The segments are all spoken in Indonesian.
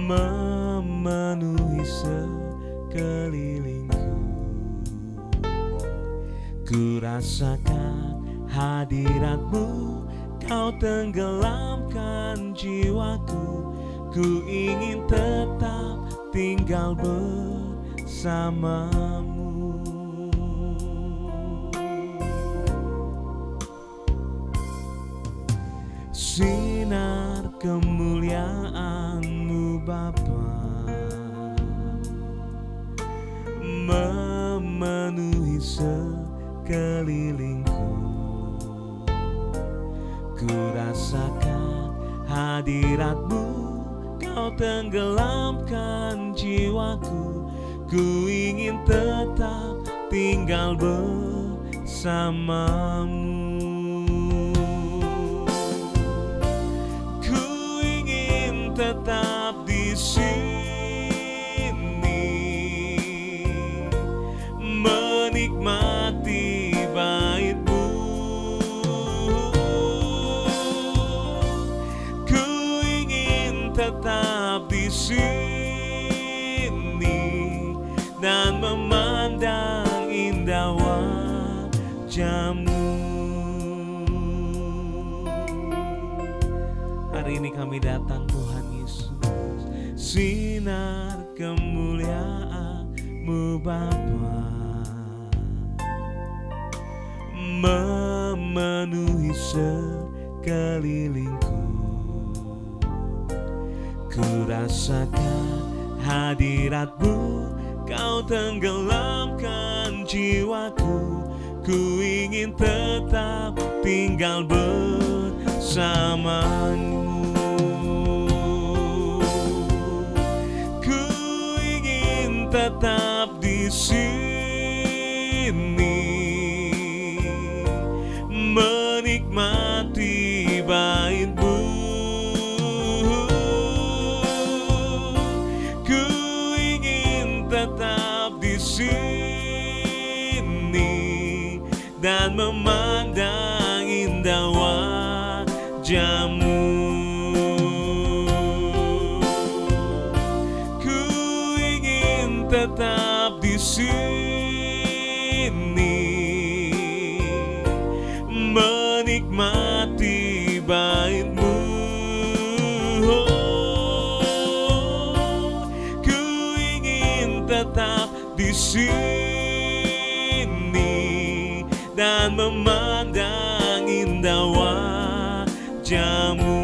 memenuhi sekelilingku. Ku rasakan hadirat-Mu, Kau tenggelamkan jiwaku. Ku ingin tetap tinggal bersama-Mu. Sinar kemuliaan-Mu Bapa memenuhi sekelilingku. Ku rasakan hadirat-Mu, Kau tenggelamkan jiwaku. Ku ingin tetap tinggal bersama-Mu. Ku ingin tetap di sini, menikmati bait-Mu. Ku ingin tetap di sini dan memandang indah wajah-Mu. Hari ini kami datang Tuhan Yesus, sinar kemuliaan-Mu Bapa memenuhi sekelilingku. Ku rasakan hadirat-Mu, Kau tenggelamkan jiwaku. Ku ingin tetap tinggal bersama-Mu. Ku ingin tetap di sini, menikmati bait-Mu. Ku ingin tetap di sini dan memandang indah wajah-Mu. Ku ingin tetap di sini, menikmati bait-Mu. Ku ingin tetap di sini dan memandang indah wajah-Mu.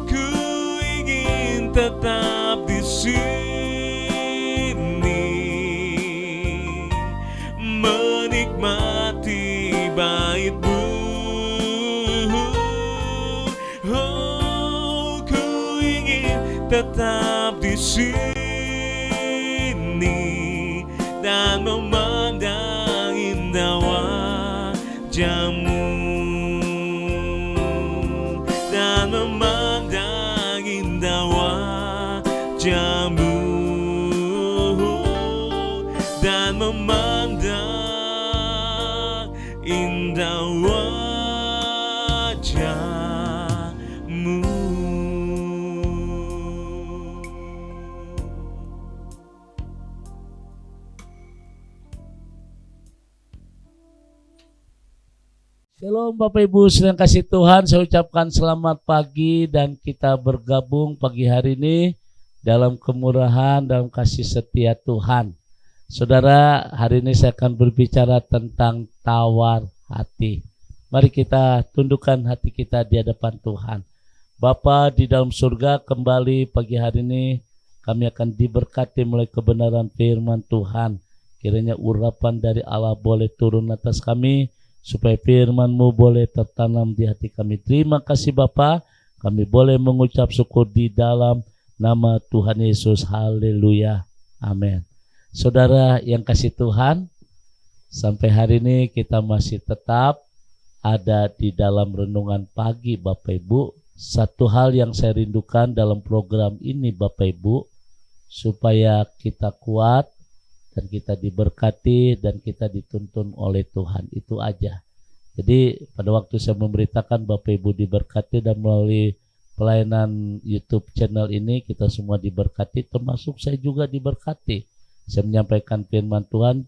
Ku ingin tetap di sini, menikmati bait-Mu. Oh, ku ingin tetap di sini dan memandang indah wajah-Mu, dan memandang indah wajah-Mu, dan memandang indah wajah-Mu. Shalom Bapak Ibu sedang kasih Tuhan, saya ucapkan selamat pagi dan kita bergabung pagi hari ini dalam kemurahan, dalam kasih setia Tuhan. Saudara, hari ini saya akan berbicara tentang tawar hati. Mari kita tundukkan hati kita di hadapan Tuhan. Bapa di dalam surga, kembali pagi hari ini kami akan diberkati melalui kebenaran firman Tuhan. Kiranya urapan dari Allah boleh turun atas kami, supaya firman-Mu boleh tertanam di hati kami. Terima kasih Bapa, kami boleh mengucap syukur di dalam nama Tuhan Yesus. Haleluya. Amin. Saudara yang kasih Tuhan, sampai hari ini kita masih tetap ada di dalam renungan pagi Bapak Ibu. Satu hal yang saya rindukan dalam program ini Bapak Ibu, supaya kita kuat dan kita diberkati dan kita dituntun oleh Tuhan, itu aja. Jadi pada waktu saya memberitakan Bapak Ibu diberkati dan melalui pelayanan YouTube channel ini kita semua diberkati, termasuk saya juga diberkati. Saya menyampaikan firman Tuhan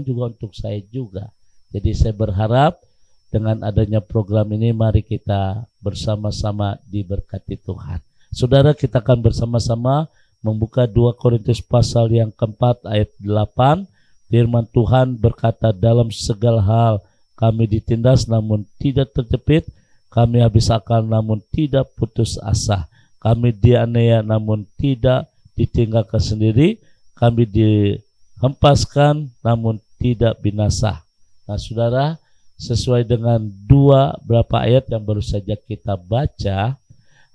juga untuk saya juga. Jadi saya berharap dengan adanya program ini mari kita bersama-sama diberkati Tuhan. Saudara, kita akan bersama-sama membuka 2 Korintus pasal yang keempat ayat 8. Firman Tuhan berkata, dalam segala hal kami ditindas namun tidak terjepit, kami habis akal namun tidak putus asa. Kami dianiaya namun tidak ditinggalkan sendiri. Kami dihempaskan namun tidak binasa. Nah saudara, sesuai dengan beberapa ayat yang baru saja kita baca,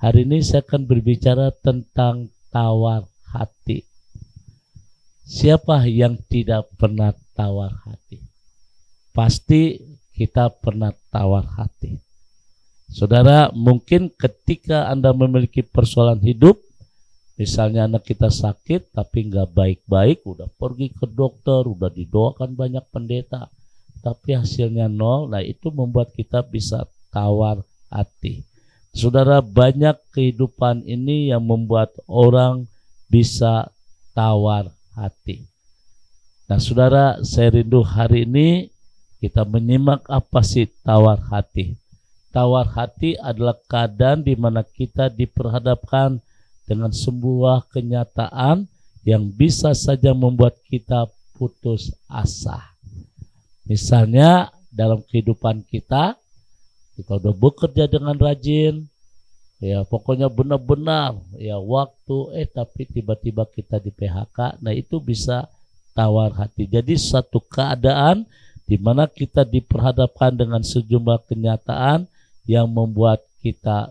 hari ini saya akan berbicara tentang tawar hati. Siapa yang tidak pernah tawar hati? Pasti kita pernah tawar hati. Saudara, mungkin ketika Anda memiliki persoalan hidup, misalnya anak kita sakit tapi nggak baik-baik, udah pergi ke dokter, udah didoakan banyak pendeta, tapi hasilnya nol. Nah itu membuat kita bisa tawar hati. Saudara, banyak kehidupan ini yang membuat orang bisa tawar hati. Nah saudara, saya rindu hari ini kita menyimak apa sih tawar hati. Tawar hati adalah keadaan di mana kita diperhadapkan dengan sebuah kenyataan yang bisa saja membuat kita putus asa. Misalnya dalam kehidupan kita udah bekerja dengan rajin, ya pokoknya benar-benar ya waktu, tapi tiba-tiba kita di PHK. Nah itu bisa tawar hati. Jadi satu keadaan di mana kita diperhadapkan dengan sejumlah kenyataan yang membuat kita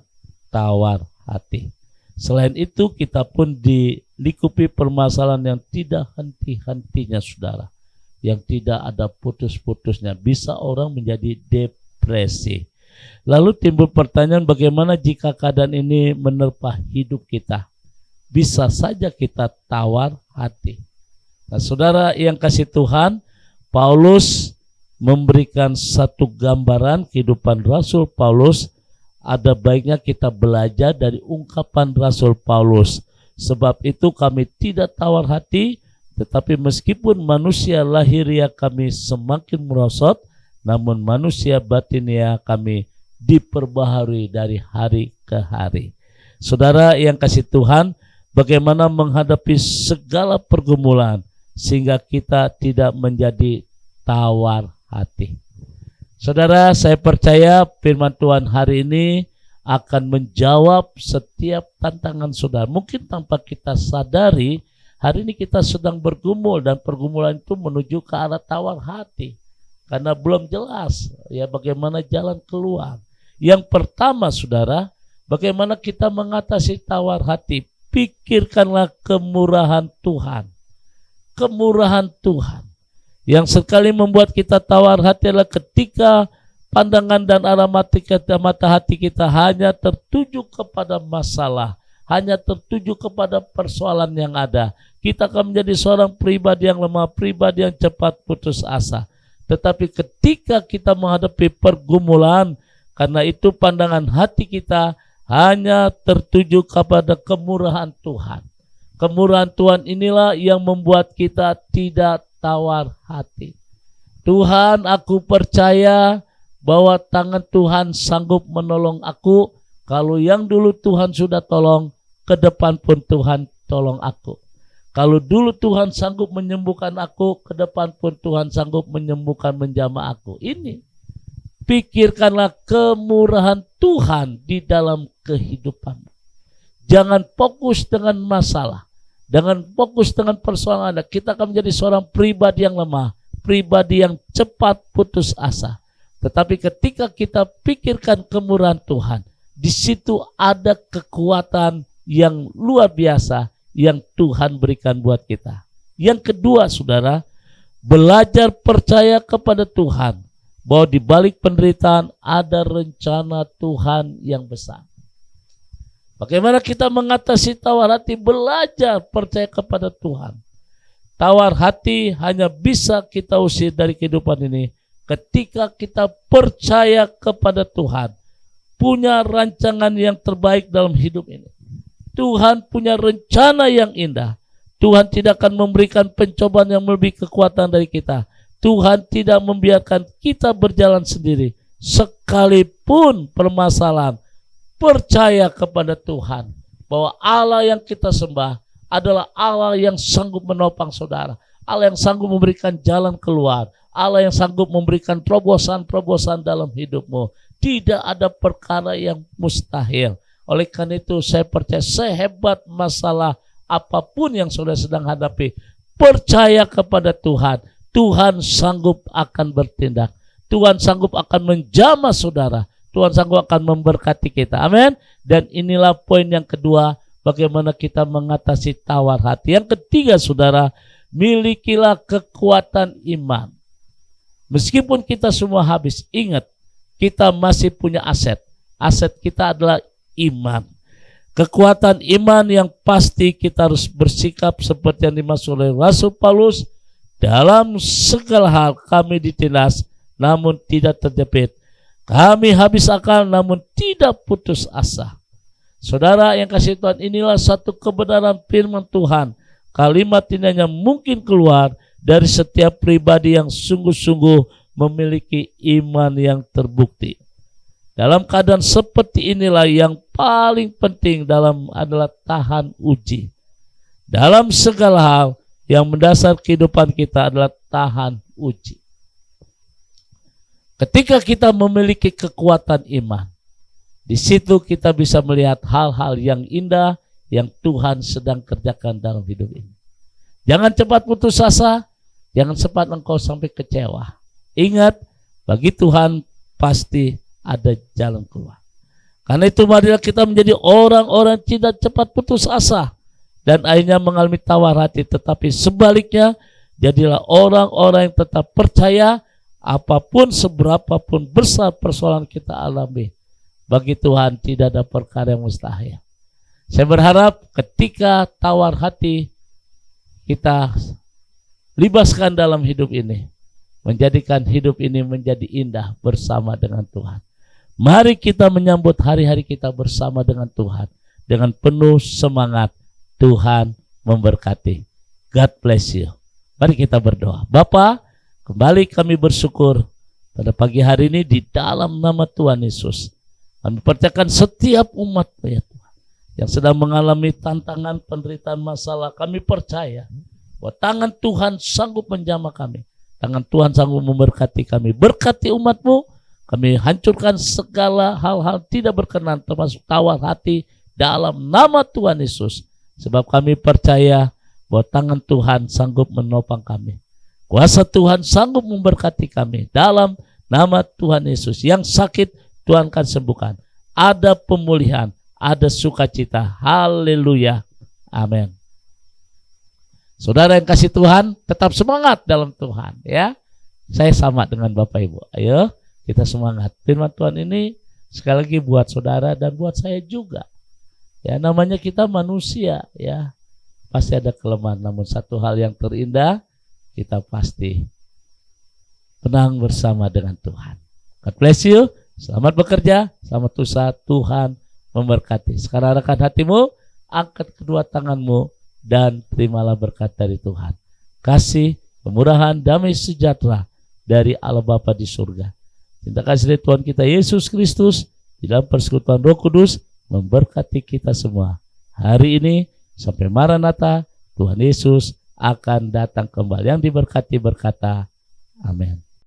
tawar hati. Selain itu kita pun dilingkupi permasalahan yang tidak henti-hentinya saudara, yang tidak ada putus-putusnya. Bisa orang menjadi depresi. Lalu timbul pertanyaan, bagaimana jika keadaan ini menerpa hidup kita? Bisa saja kita tawar hati. Nah saudara yang kasih Tuhan, Paulus memberikan satu gambaran kehidupan Rasul Paulus. Ada baiknya kita belajar dari ungkapan Rasul Paulus. Sebab itu kami tidak tawar hati, tetapi meskipun manusia lahiria kami semakin merosot, namun manusia batinia kami diperbaharui dari hari ke hari. Saudara yang kasih Tuhan, bagaimana menghadapi segala pergumulan sehingga kita tidak menjadi tawar hati. Saudara, saya percaya firman Tuhan hari ini akan menjawab setiap tantangan saudara. Mungkin tanpa kita sadari, hari ini kita sedang bergumul dan pergumulan itu menuju ke arah tawar hati. Karena belum jelas ya bagaimana jalan keluar. Yang pertama saudara, bagaimana kita mengatasi tawar hati? Pikirkanlah kemurahan Tuhan. Kemurahan Tuhan. Yang sekali membuat kita tawar hati adalah ketika pandangan dan arah mata hati kita hanya tertuju kepada masalah, hanya tertuju kepada persoalan yang ada. Kita akan menjadi seorang pribadi yang lemah, pribadi yang cepat putus asa. Tetapi ketika kita menghadapi pergumulan, karena itu pandangan hati kita hanya tertuju kepada kemurahan Tuhan. Kemurahan Tuhan inilah yang membuat kita tidak tawar hati. Tuhan, aku percaya bahwa tangan Tuhan sanggup menolong aku. Kalau yang dulu Tuhan sudah tolong, ke depan pun Tuhan tolong aku. Kalau dulu Tuhan sanggup menyembuhkan aku, ke depan pun Tuhan sanggup menyembuhkan, menjamah aku. Ini, pikirkanlah kemurahan Tuhan di dalam kehidupanmu. Jangan fokus dengan masalah. Dengan fokus dengan persoalan Anda, kita akan menjadi seorang pribadi yang lemah, pribadi yang cepat putus asa. Tetapi ketika kita pikirkan kemurahan Tuhan, di situ ada kekuatan yang luar biasa yang Tuhan berikan buat kita. Yang kedua, saudara, belajar percaya kepada Tuhan bahwa di balik penderitaan ada rencana Tuhan yang besar. Bagaimana kita mengatasi tawar hati? Belajar percaya kepada Tuhan. Tawar hati hanya bisa kita usir dari kehidupan ini ketika kita percaya kepada Tuhan. punya rancangan yang terbaik dalam hidup ini. Tuhan punya rencana yang indah. Tuhan tidak akan memberikan pencobaan yang melebihi kekuatan dari kita. Tuhan tidak membiarkan kita berjalan sendiri. Sekalipun permasalahan, percaya kepada Tuhan bahwa Allah yang kita sembah adalah Allah yang sanggup menopang saudara. Allah yang sanggup memberikan jalan keluar. Allah yang sanggup memberikan terobosan-terobosan dalam hidupmu. Tidak ada perkara yang mustahil. Oleh karena itu saya percaya sehebat masalah apapun yang saudara sedang hadapi, percaya kepada Tuhan. Tuhan sanggup akan bertindak. Tuhan sanggup akan menjamah saudara. Tuhan sanggup akan memberkati kita. Amin. Dan inilah poin yang kedua, bagaimana kita mengatasi tawar hati. Yang ketiga saudara, milikilah kekuatan iman. Meskipun kita semua habis, ingat, kita masih punya aset. Aset kita adalah iman. Kekuatan iman yang pasti kita harus bersikap seperti yang dimaksud oleh Rasul Paulus. Dalam segala hal kami ditindas, namun tidak terjepit. Kami habis akal, namun tidak putus asa. Saudara yang kasih Tuhan, inilah satu kebenaran firman Tuhan. Kalimat ini hanya mungkin keluar dari setiap pribadi yang sungguh-sungguh memiliki iman yang terbukti. Dalam keadaan seperti inilah yang paling penting adalah tahan uji. Dalam segala hal yang mendasar kehidupan kita adalah tahan uji. Ketika kita memiliki kekuatan iman, di situ kita bisa melihat hal-hal yang indah yang Tuhan sedang kerjakan dalam hidup ini. Jangan cepat putus asa, jangan cepat engkau sampai kecewa. Ingat, bagi Tuhan pasti ada jalan keluar. Karena itu marilah kita menjadi orang-orang tidak cepat putus asa dan akhirnya mengalami tawar hati, tetapi sebaliknya jadilah orang-orang yang tetap percaya apapun seberapapun besar persoalan kita alami. Bagi Tuhan tidak ada perkara yang mustahil. Saya berharap ketika tawar hati kita libaskan dalam hidup ini, menjadikan hidup ini menjadi indah bersama dengan Tuhan. Mari kita menyambut hari-hari kita bersama dengan Tuhan dengan penuh semangat. Tuhan memberkati. God bless you. Mari kita berdoa. Bapa, kembali kami bersyukur pada pagi hari ini di dalam nama Tuhan Yesus. Kami percayakan setiap umat ya Tuhan yang sedang mengalami tantangan, penderitaan, masalah. Kami percaya bahwa tangan Tuhan sanggup menjamah kami. Tangan Tuhan sanggup memberkati kami. Berkati umat-Mu. Kami hancurkan segala hal-hal tidak berkenan termasuk tawar hati dalam nama Tuhan Yesus. Sebab kami percaya bahwa tangan Tuhan sanggup menopang kami. Kuasa Tuhan sanggup memberkati kami dalam nama Tuhan Yesus. Yang sakit Tuhan akan sembuhkan. Ada pemulihan, ada sukacita. Haleluya. Amin. Saudara yang kasih Tuhan, tetap semangat dalam Tuhan ya. Saya sama dengan Bapak Ibu. Ayo kita semangat. Firman Tuhan ini sekali lagi buat saudara dan buat saya juga. Ya, namanya kita manusia ya. Pasti ada kelemahan, namun satu hal yang terindah, kita pasti tenang bersama dengan Tuhan. God bless you. Selamat bekerja, selamat usaha. Tuhan memberkati. Sekarang arahkan hatimu, angkat kedua tanganmu dan terimalah berkat dari Tuhan. Kasih, kemurahan, damai sejahtera dari Allah Bapa di surga. Cinta kasih dari Tuhan kita Yesus Kristus di dalam persekutuan Roh Kudus memberkati kita semua. Hari ini sampai Maranatha, Tuhan Yesus akan datang kembali. Yang diberkati berkata, amin.